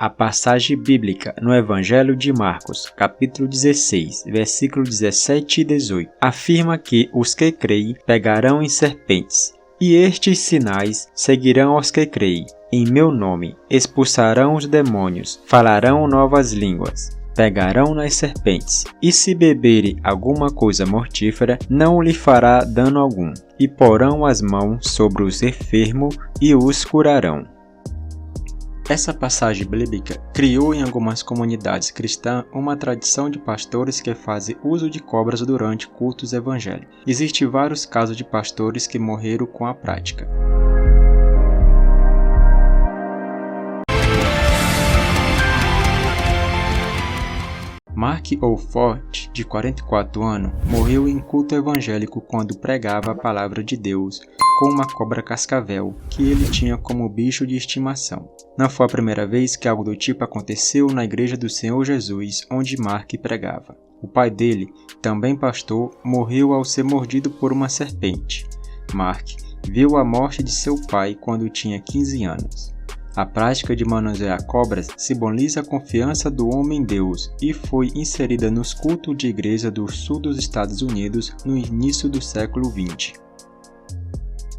A passagem bíblica no Evangelho de Marcos, capítulo 16, versículo 17 e 18, afirma que os que creem pegarão em serpentes, e estes sinais seguirão aos que creem. Em meu nome expulsarão os demônios, falarão novas línguas, pegarão nas serpentes, e se beberem alguma coisa mortífera, não lhe fará dano algum, e porão as mãos sobre os enfermos e os curarão. Essa passagem bíblica criou em algumas comunidades cristãs uma tradição de pastores que fazem uso de cobras durante cultos evangélicos. Existem vários casos de pastores que morreram com a prática. Mark Olfort, de 44 anos, morreu em culto evangélico quando pregava a palavra de Deus com uma cobra cascavel que ele tinha como bicho de estimação. Não foi a primeira vez que algo do tipo aconteceu na igreja do Senhor Jesus, onde Mark pregava. O pai dele, também pastor, morreu ao ser mordido por uma serpente. Mark viu a morte de seu pai quando tinha 15 anos. A prática de manusear cobras simboliza a confiança do homem em Deus e foi inserida nos cultos de igreja do sul dos Estados Unidos no início do século XX.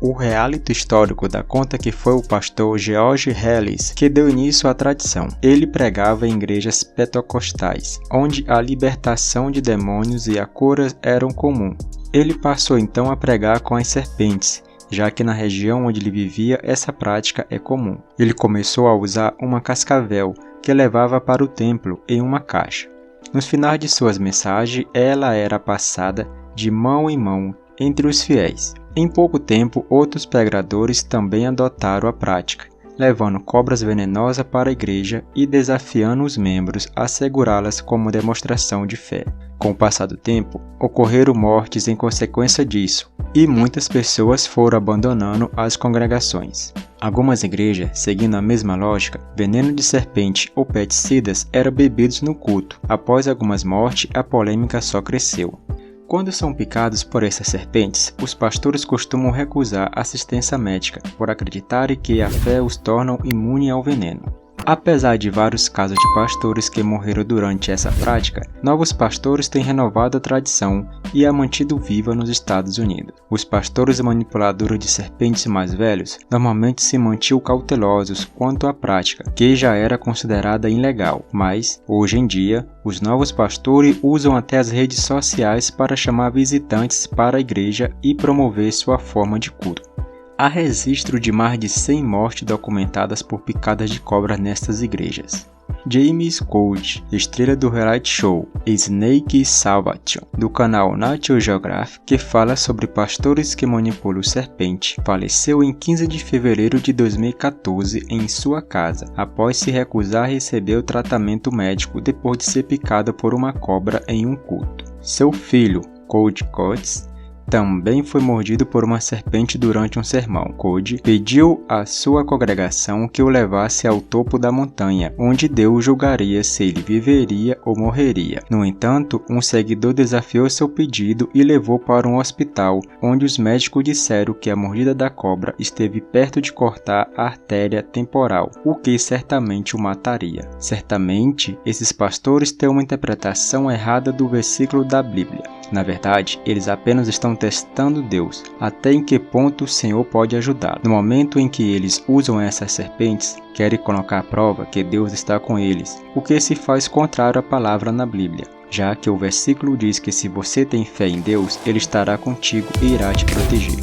O reality histórico dá conta que foi o pastor George Ellis que deu início à tradição. Ele pregava em igrejas pentecostais, onde a libertação de demônios e a cura eram comum. Ele passou então a pregar com as serpentes, já que na região onde ele vivia essa prática é comum. Ele começou a usar uma cascavel que levava para o templo em uma caixa. Nos finais de suas mensagens, ela era passada de mão em mão entre os fiéis. Em pouco tempo, outros pregadores também adotaram a prática, levando cobras venenosas para a igreja e desafiando os membros a segurá-las como demonstração de fé. Com o passar do tempo, ocorreram mortes em consequência disso, e muitas pessoas foram abandonando as congregações. Algumas igrejas, seguindo a mesma lógica, veneno de serpente ou pesticidas eram bebidos no culto. Após algumas mortes, a polêmica só cresceu. Quando são picados por essas serpentes, os pastores costumam recusar assistência médica por acreditarem que a fé os torna imunes ao veneno. Apesar de vários casos de pastores que morreram durante essa prática, novos pastores têm renovado a tradição e a mantido viva nos Estados Unidos. Os pastores manipuladores de serpentes mais velhos normalmente se mantinham cautelosos quanto à prática, que já era considerada ilegal, mas, hoje em dia, os novos pastores usam até as redes sociais para chamar visitantes para a igreja e promover sua forma de culto. Há registro de mais de 100 mortes documentadas por picadas de cobra nestas igrejas. James Code, estrela do reality show Snake Salvation, do canal National Geographic, que fala sobre pastores que manipulam serpente, faleceu em 15 de fevereiro de 2014 em sua casa, após se recusar a receber o tratamento médico depois de ser picado por uma cobra em um culto. Seu filho, Cody Coates, também foi mordido por uma serpente durante um sermão. Cody pediu à sua congregação que o levasse ao topo da montanha, onde Deus julgaria se ele viveria ou morreria. No entanto, um seguidor desafiou seu pedido e levou para um hospital, onde os médicos disseram que a mordida da cobra esteve perto de cortar a artéria temporal, o que certamente o mataria. Certamente, esses pastores têm uma interpretação errada do versículo da Bíblia. Na verdade, eles apenas estão testando Deus, até em que ponto o Senhor pode ajudá-lo. No momento em que eles usam essas serpentes, querem colocar à prova que Deus está com eles, o que se faz contrário à palavra na Bíblia, já que o versículo diz que se você tem fé em Deus, Ele estará contigo e irá te proteger.